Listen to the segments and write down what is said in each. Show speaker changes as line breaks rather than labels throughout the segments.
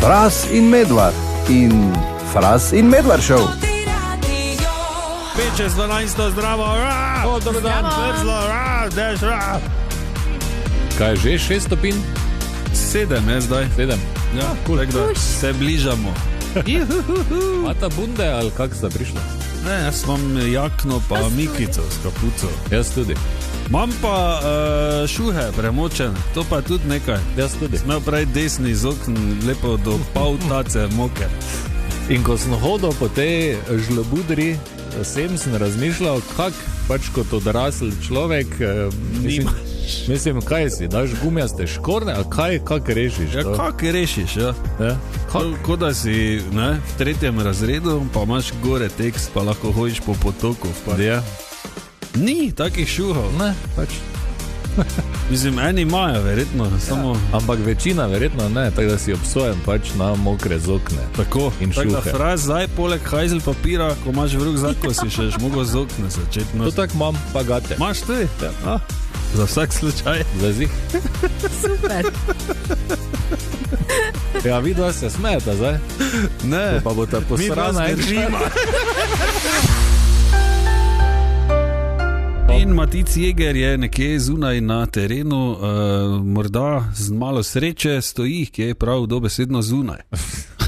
Fras in Medvard in Fras in Medvard show.
5-12, zdravo, dober dan, mrzlo, dež,
Kaj že, 6 stopinj?
7 je zdaj.
7.
Ja, cool. Se bližamo.
Mata bunde ali kak sta prišla?
Ne, jaz imam jakno pa mikico s kapuco.
Jaz tudi.
Imam pa šuhe premočene, to pa je tudi nekaj.
Jaz tudi.
Smel pravi desni iz okn, lepo do pol tace moke.
In ko sem hodil po tej žlobudri, sem razmišljal, kak pač kot odrasel človek, mislim, kaj si, daš gumijaste škorne, ali kak rešiš?
Ja, kak rešiš, ja. Ko da si v 3. razredu, pa imaš gore tekst, pa lahko hojiš po potoku.
Ja.
Ni takih šuhov.
Ne, pač.
Mislim, eni imajo, verjetno, samo...
Ampak večina verjetno ne, tako da si obsojen pač na mokre zokne.
Tako,
in šuhe.
Tako da Fras zdaj poleg hajzel papira, ko imaš v rukzak, ko si še mogel zokne začeti.
To tak imam, pa gate.
Imaš tudi? Ja. Za vsak slučaj.
Za zih.
Super.
Ja, vidva se smejata zdaj.
Ne.
To pa bo ta posrana
In Matic Jeger je nekje zunaj na terenu, morda z malo sreče stoji, ki je prav dobesedno zunaj.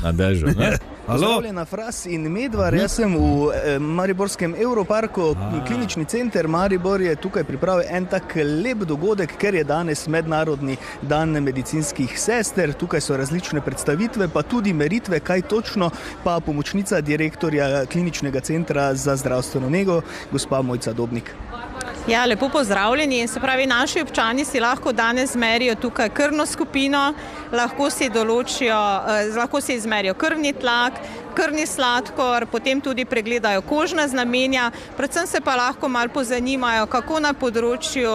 Na dežu, ne?
Pozdravljena Fras in Medvard, jaz sem v Mariborskem Europarku, klinični center Maribor je tukaj pripravil en tak lep dogodek, ker je danes mednarodni dan medicinskih sester, tukaj so različne predstavitve, pa tudi meritve, kaj točno, pa pomočnica direktorja kliničnega centra za zdravstveno nego, gospa Mojca Dobnik.
Ja, lepo pozdravljeni. Se pravi, naši občani si lahko danes merijo tukaj krvno skupino, lahko si izmerijo krvni tlak, krvni sladkor, potem tudi pregledajo kožna znamenja, predvsem se pa lahko malo pozanimajo, kako na področju,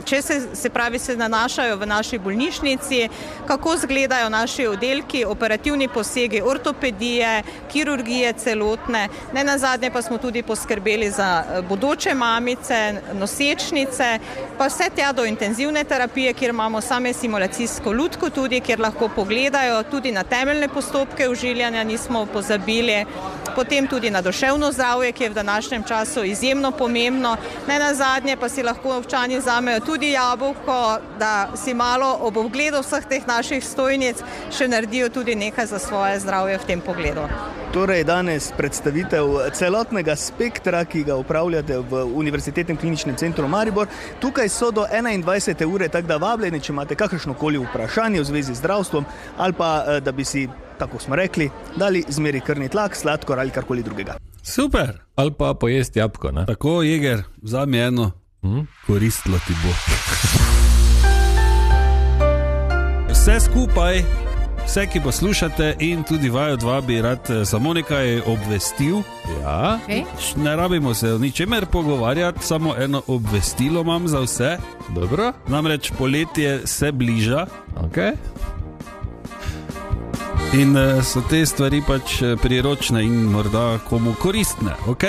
če se nanašajo v naši bolnišnici, kako izgledajo naši oddelki, operativni posegi, ortopedije, kirurgije celotne, ne nazadnje pa smo tudi poskrbeli za bodoče mamice, nosečnice, pa vse tja do intenzivne terapije, kjer imamo same simulacijsko lutko tudi, kjer lahko pogledajo tudi na temeljne postopke ožiljanja, nismo pozabili, potem tudi na duševno zdravje, ki je v današnjem času izjemno pomembno. Ne nazadnje pa si lahko občani vzamejo tudi jabolko, da si malo ob ogledu vseh teh naših stojnic še naredijo tudi nekaj za svoje zdravje v tem pogledu.
Torej danes predstavitev celotnega spektra, ki ga upravljate v Univerzitetnem kliničnem centru Maribor. Tukaj so do 21. ure, tako da vabljeni, če imate kakršnokoli vprašanje v zvezi z zdravstvom ali pa da bi si, tako smo rekli, dali zmeri krvni tlak, sladkor ali karkoli drugega.
Super!
Ali pa pojesti jabolko, ne?
Tako, Jeger, vzami eno, koristilo ti bo. Vse skupaj, vse, ki poslušate in tudi vaju dva bi rad samo nekaj obvestil.
Ja.
Okay.
Ne rabimo se o ničemer pogovarjati, samo eno obvestilo imam za vse.
Dobro.
Namreč poletje se bliža.
Okay.
In so te stvari pač priročne in morda komu koristne, ok?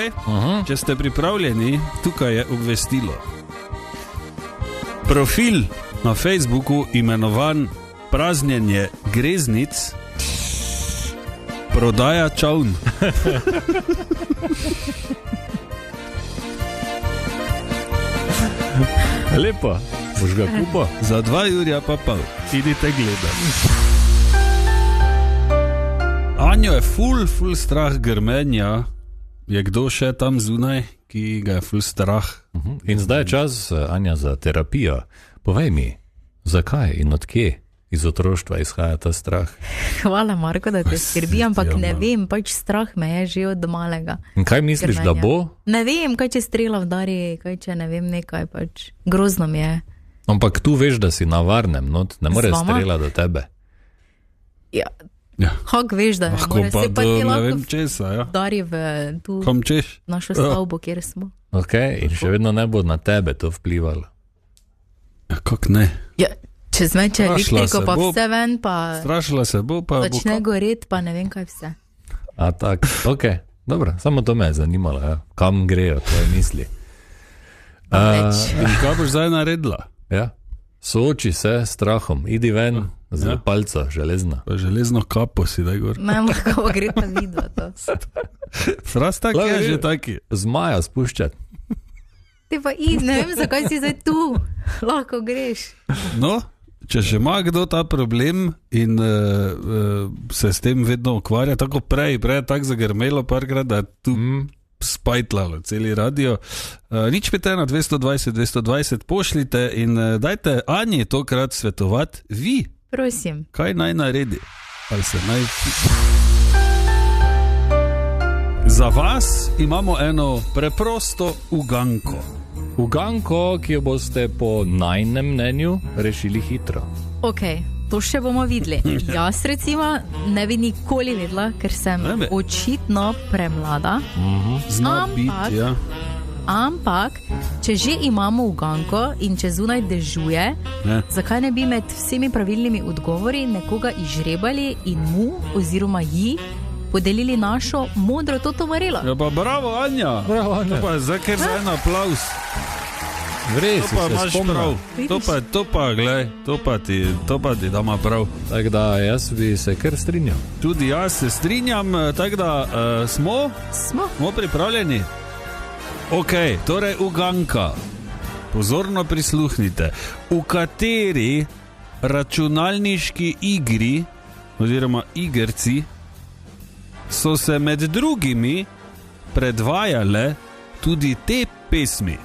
Če ste pripravljeni, tukaj je obvestilo. Profil na Facebooku imenovan Praznjenje greznic prodaja čavn.
Lepo, boš ga kupo?
Za 2 jurja pa pol. Idite gledati. Anjo je ful strah grmenja. Je kdo še tam zunaj, ki ga je ful strah?
In zdaj je čas, Anja, za terapijo. Povej mi, zakaj in od kje iz otroštva izhaja ta strah?
Hvala, Marko, da te skrbi, ampak ne vem, pač strah me je že od malega.
In kaj misliš,
grmenja.
da bo?
Ne vem, kaj če strela vdari, kaj če ne vem nekaj, pač grozno mi je.
Ampak tu veš, da si na varnem, no? Ne more strela do tebe.
Ja.
Ja.
Hak veš, da
Lahko
more
pa
se pa
do
ti
ne
lahko
vem česa, ja.
vdari v tu
Kam češ?
našo stavbo, kjer smo.
Ok, in še vedno ne bo na tebe to vplivalo.
Ja, kak ne?
Ja, če zmeče
Strašila
elektriko,
se
pa
bo.
vse ven, pa
Strašila se bo, pa bo
začne goret, pa ne vem kaj vse.
A tak, ok, dobro, samo to me je zanimalo, ja. Kam grejo tvoje misli.
Več.
In kaj boš zdaj naredila?
Ja, sooči se s strahom, idi ven, Z palca, železna.
Pa železno kapo si daj gor.
Ne, kako gre ta vidva to.
Fras tak je že taki.
Zmaja spuščati.
Ti pa ne vem, zakaj si zdaj tu. Lahko greš.
No, če še ima kdo ta problem in se s tem vedno ukvarja, tako prej tako zagrmelo parkrat, da tu spajtlalo celi radio. Nič 5 na 220 pošljite in dajte Anji tokrat svetovati vi.
Prosim.
Kaj naj naredi? Ali se naj... Za vas imamo eno preprosto uganko.
Uganko, ki jo boste po najnem mnenju rešili hitro.
Ok, to še bomo videli. Jaz recimo ne bi nikoli videla, ker sem očitno premlada.
Zna biti, ja.
Ampak, če že imamo uganko in če zunaj dežuje, zakaj ne bi med vsemi pravilnimi odgovori nekoga izžrebali in mu oziroma ji podelili našo modro toto marelo?
Ja pa bravo, Anja.
Bravo, Anja.
To pa je zdaj kar za en aplauz.
Res,
to pa imaš prav. To pa ti dama prav.
Tako da jaz bi se kar strinjal.
Tudi jaz se strinjam, tako da smo pripravljeni. Ok, torej uganka. Pozorno prisluhnite. V kateri računalniški igri oziroma igrci so se med drugimi predvajale tudi te pesmi?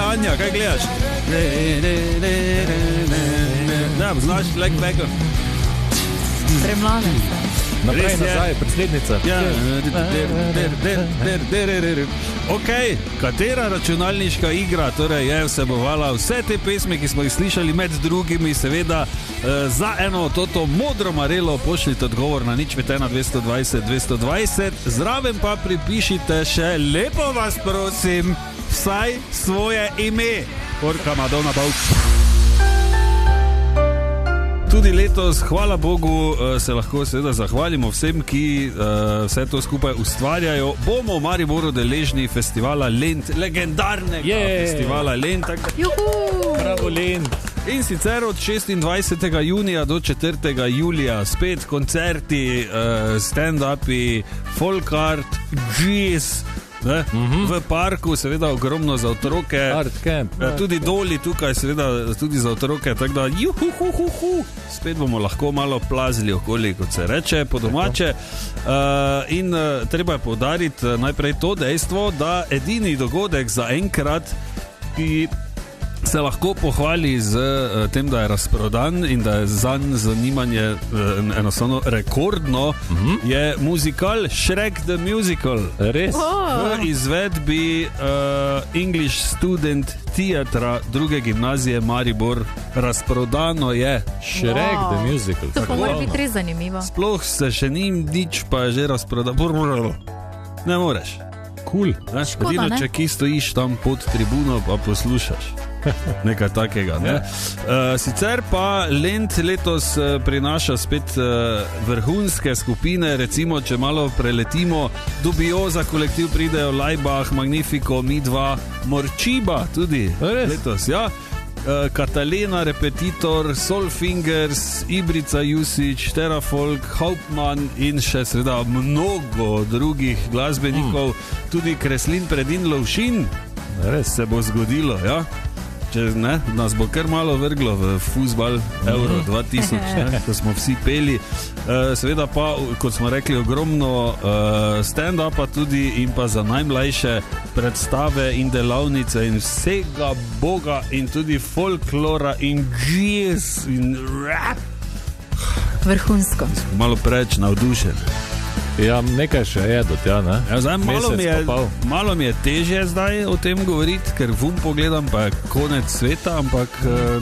Anja, kaj gledaš? Ne, znaš like backer.
Premlada.
Naprej, nazaj, predsednica.
Ok, katera računalniška igra torej je vsebovala vse te pesmi, ki smo jih slišali, med drugimi seveda za eno toto modro marelo pošljite odgovor na nič 5 220 zraven pa pripišite še, lepo vas prosim, vsaj svoje ime. Orka Madonna Bauč. Tudi letos, hvala Bogu, se lahko seveda zahvalimo vsem, ki vse to skupaj ustvarjajo. Bomo v Mariboru deležni festivala Lent, legendarnega festivala Lent.
Bravo Lent.
In sicer od 26. junija do 4. julija spet koncerti, stand-upi, folk art, jazz, v parku, seveda ogromno za otroke.
Art camp.
Tudi doli tukaj, seveda tudi za otroke, tako da spet bomo lahko malo plazili okoli, kot se reče po domače. In treba je poudariti najprej to dejstvo, da edini dogodek za enkrat, ki se lahko pohvali z tem, da je razprodan in da je zanj zanimanje enostavno rekordno, je muzikal Shrek the Musical.
Res?
V izvedbi English Student Theatra 2. gimnazije Maribor. Razprodano je
Shrek the Musical.
To pa mora biti res zanimivo.
Sploh se še ni nič, pa je že razprodano. Ne moreš.
Cool.
Škoda, ne?
Če ki stojiš tam pod tribuno, pa poslušaš. Nekaj takega, ne? Sicer pa Lent letos prinaša spet vrhunske skupine, recimo, če malo preletimo, Dubioza kolektiv pridejo, Laibach, Magnifico, Midva, Morčiba tudi letos, ja. Katalena, Repetitor, Soulfingers, Ibrica Jusić, Terrafolk, Hauptmann in še seveda mnogo drugih glasbenikov, tudi Kreslin, Predin, Lovšin. Res se bo zgodilo, ja. nas bo kar malo vrglo v fuzbal Euro 2000, ne, ko smo vsi peli. Seveda pa, kot smo rekli, ogromno stand-upa tudi in pa za najmlajše predstave in delavnice in vsega boga in tudi folklora in jazz in rap.
Vrhunsko.
Malo preveč navdušen.
Ja, nekaj še je do tja, ne?
Ja, zdaj, malo mi je težje zdaj o tem govoriti, ker pogledam, pa je konec sveta, ampak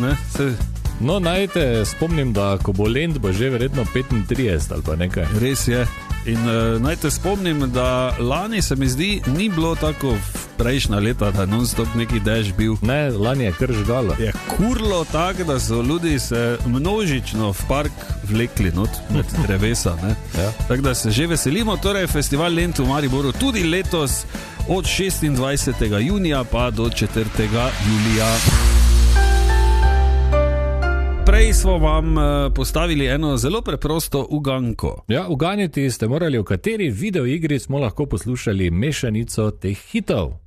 ne, se...
No, najte, spomnim, da ko bo Lent, bo že verjetno 35 ali pa nekaj.
Res je. In najte spomnim, da lani se mi zdi, ni bilo tako v prejšnja leta, da je non-stop neki dež bil.
Ne, lani je kar žgalo.
Je kurlo tako, da so ljudi se množično v park vlekli not med drevesa. Ja. Tako da se že veselimo. Torej, festival Lent v Mariboru tudi letos od 26. junija pa do 4. julija. Prej smo vam postavili eno zelo preprosto uganko.
Ja, uganiti ste morali, v kateri videoigri smo lahko poslušali mešanico teh hitov.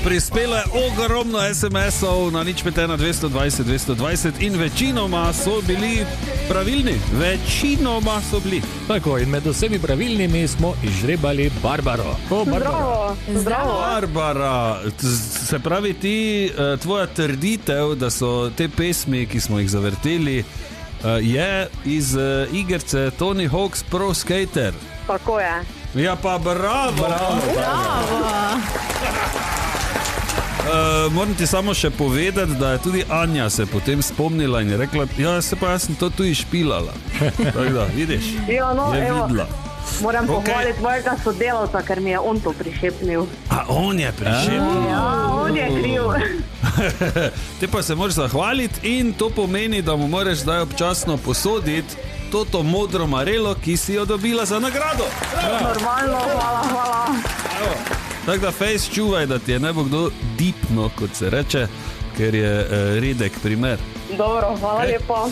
Prispelo je ogromno SMS-ov na 051 220 220 in večinoma so bili pravilni. Večinoma so bili.
Tako, in med vsemi pravilnimi smo izžrebali Barbaro.
Zdravo. Zdravo.
Barbara, se pravi ti, tvoja trditev, da so te pesmi, ki smo jih zavrteli, je iz igrice Tony Hawk's Pro Skater.
Tako je.
Ja pa bravo. Moram ti samo še povedati, da je tudi Anja se potem spomnila in je rekla, ja, jaz sem to tu išpilala. Tako da, vidiš,
jo, no,
je videla.
Moram pohvaliti tvojega sodelavca, ker mi je on to prišepnil.
A on je prišepnil?
Ja, on je kriv.
Te pa se moraš zahvaliti in to pomeni, da mu moraš zdaj občasno posoditi toto modro marelo, ki si jo dobila za nagrado.
Normalno, hvala.
Tako da face čuvaj, da ti je ne bo kdo dipno, kot se reče, ker je redek primer.
Dobro, hvala lepo.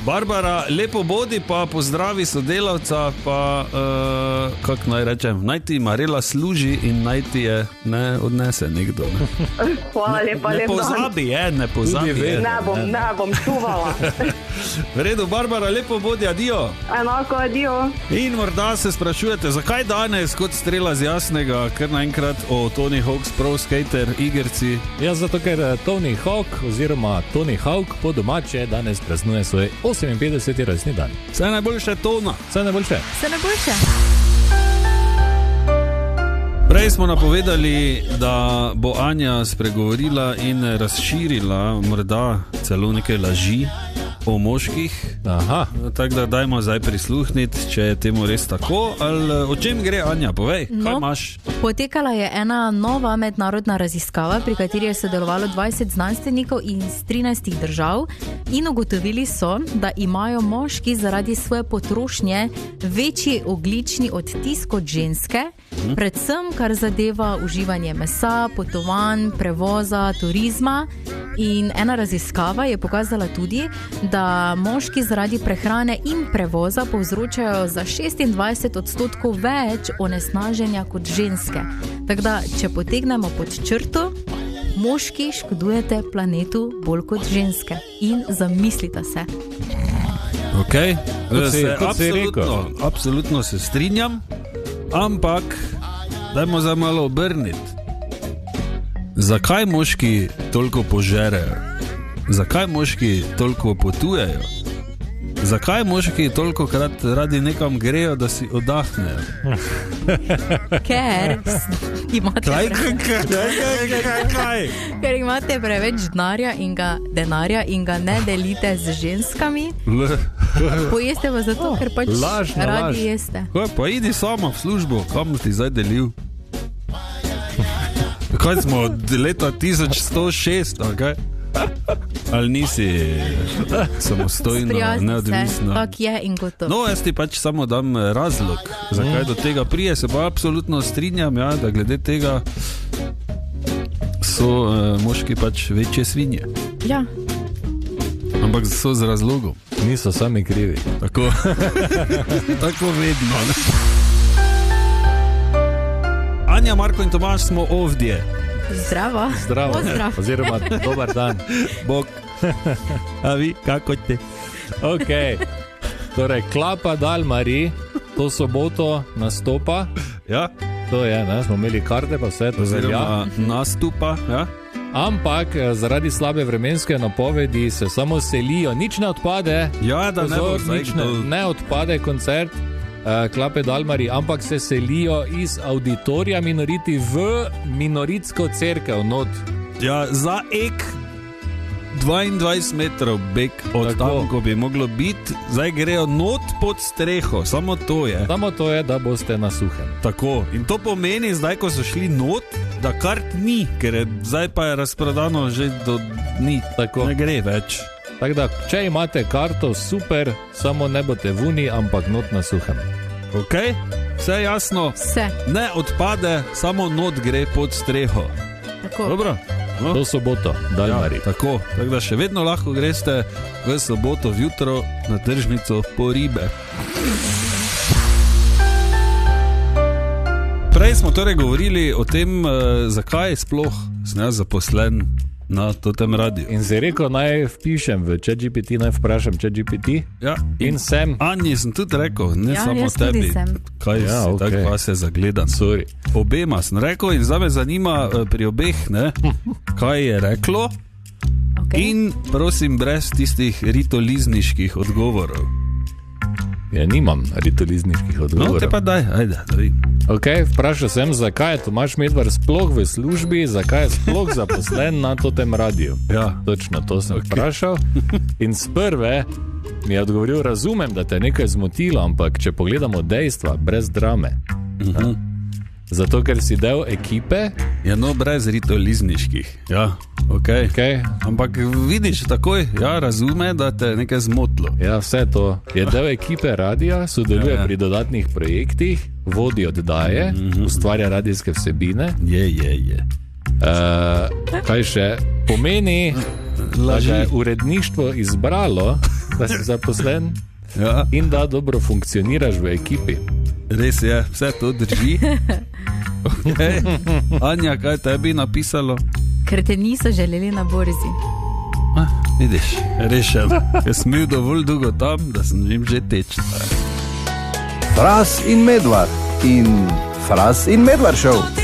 Barbara, lepo bodi, pa pozdravi sodelavca, pa kako naj rečem, naj ti marela služi in naj ti je ne odnese nekdo. Ne?
Hvala lepa,
ne pozabi, ne pozabi.
Ne bom čuvala.
V redu, Barbara, lepo bodi, adijo.
Enako, adijo.
In morda se sprašujete, zakaj danes kot strela z jasnega, kar naenkrat o Tony Hawk's Pro Skater igrci?
Ja, zato ker Tony Hawk oziroma Tony Hawk po domače danes praznuje svoj 58. rojstni dan.
Vse najboljše, Tona.
Vse najboljše.
Prej smo napovedali, da bo Anja spregovorila in razširila morda celo nekaj laži o moških.
Aha.
Tako da dajmo zdaj prisluhniti, če je temu res tako. Ali o čem gre, Anja? Povej, kaj imaš?
Potekala je ena nova mednarodna raziskava, pri kateri je sodelovalo 20 znanstvenikov iz 13 držav in ugotovili so, da imajo moški zaradi svoje potrošnje večji ogljični odtis kot ženske, predvsem kar zadeva uživanje mesa, potovanj, prevoza, turizma. In ena raziskava je pokazala tudi, da moški zaradi prehrane in prevoza povzročajo za 26% več onesnaženja kot ženske. Tako da, če potegnemo pod črto, moški škodujete planetu bolj kot ženske. In zamislite se.
Ok, absolutno se strinjam, ampak dajmo zdaj malo obrniti. Zakaj moški toliko požerejo? Zakaj moški toliko potujejo? Zakaj moški toliko krat radi nekam grejo, da si oddahnejo?
Ker imate
Kaj?
Ker imate preveč denarja in ga ne delite z ženskami. Pojeste pa zato, ker pač radi jeste.
Kaj, pa idi sama v službo, kam ti zdaj delil? Kaj smo od leta 1106, okay? Ali nisi samostojna, neodvisna?
Tak je in gotovo.
No, jaz ti pač samo dam razlog, zakaj do tega prije. Se pa absolutno strinjam, ja, da glede tega so moški pač večje svinje.
Ja.
Ampak so z razlogom.
Niso sami krivi.
Tako, tako vedno. Ne? Anja, Marko in Tomaž smo ovdje.
Zdravo.
Zdravo. Oziroma, dobar dan.
Bog. A vi, kako te?
Ok. Torej, Klapa Dalmari to soboto nastopa.
Ja.
To je, ne, smo imeli karte, pa vse to velja.
Nastupa, ja.
Ampak zaradi slabe vremenske napovedi se samo selijo. Nič ne odpade.
Ja, da ne bo zdaj
ne odpade koncert Klape Dalmari, ampak se selijo iz auditorija Minoriti v Minoritsko cerkev not.
Ja, za ek 22 metrov beg od tam, ko bi moglo biti, zdaj grejo not pod streho, samo to je.
Samo to je, da boste na suhem.
Tako, in to pomeni zdaj, ko so šli not, da kart ni, ker je, zdaj pa je razprodano že do dni, tako ne gre več.
Tako da, če imate karto, super, samo ne boste vuni, ampak not na suhem.
Ok, vse jasno?
Vse.
Ne odpade, samo not gre pod streho.
Tako.
Dobro? No?
Do soboto, Dalmari.
Ja, tako da še vedno lahko greste v soboto vjutro na tržnico po ribe. Prej smo torej govorili o tem, zakaj sploh sem jaz zaposlen na tem radiju.
In si rekel, naj vpišem v ChatGPT, naj vprašam ChatGPT.
Ja.
In sem.
Anji sem tudi rekel, ne
ja,
samo tebi. Kaj ja, si, okay. Tako pa se zagledam.
Sorry.
Obema sem rekel in zdaj me zanima pri obeh, ne, kaj je reklo. Okay. In prosim, brez tistih ritolizniških odgovorov.
Ja, nimam ritolizniških odgovorov.
No, te pa daj, ajde, da vidim.
Ok, vprašal sem, zakaj je Tomaž Medvar sploh v službi, zakaj je sploh zaposlen na tem radiju.
Ja.
Točno to sem vprašal. In z prve mi je odgovoril, razumem, da te nekaj zmotilo, ampak če pogledamo dejstva, brez drame. Zato, ker si del ekipe.
Ja, no, brez ritolizniških. Ja, ok. Ampak vidiš takoj, ja, razume, da te nekaj zmotilo.
Ja, vse to. Je del ekipe radija, sodeluje pri dodatnih projektih, vodi oddaje, ustvarja radijske vsebine.
Je.
Kaj še? Pomeni, da je uredništvo izbralo, da si zaposlen in da dobro funkcioniraš v ekipi.
Res je, vse to drži. Okay. Anja, kaj tebi napisalo?
Ker te niso želeli na borzi.
Vidiš, rešeno. Jaz sem bil dovolj dolgo tam, da sem jim že tečen.
Fras in Medvar in Fras in Medvar show.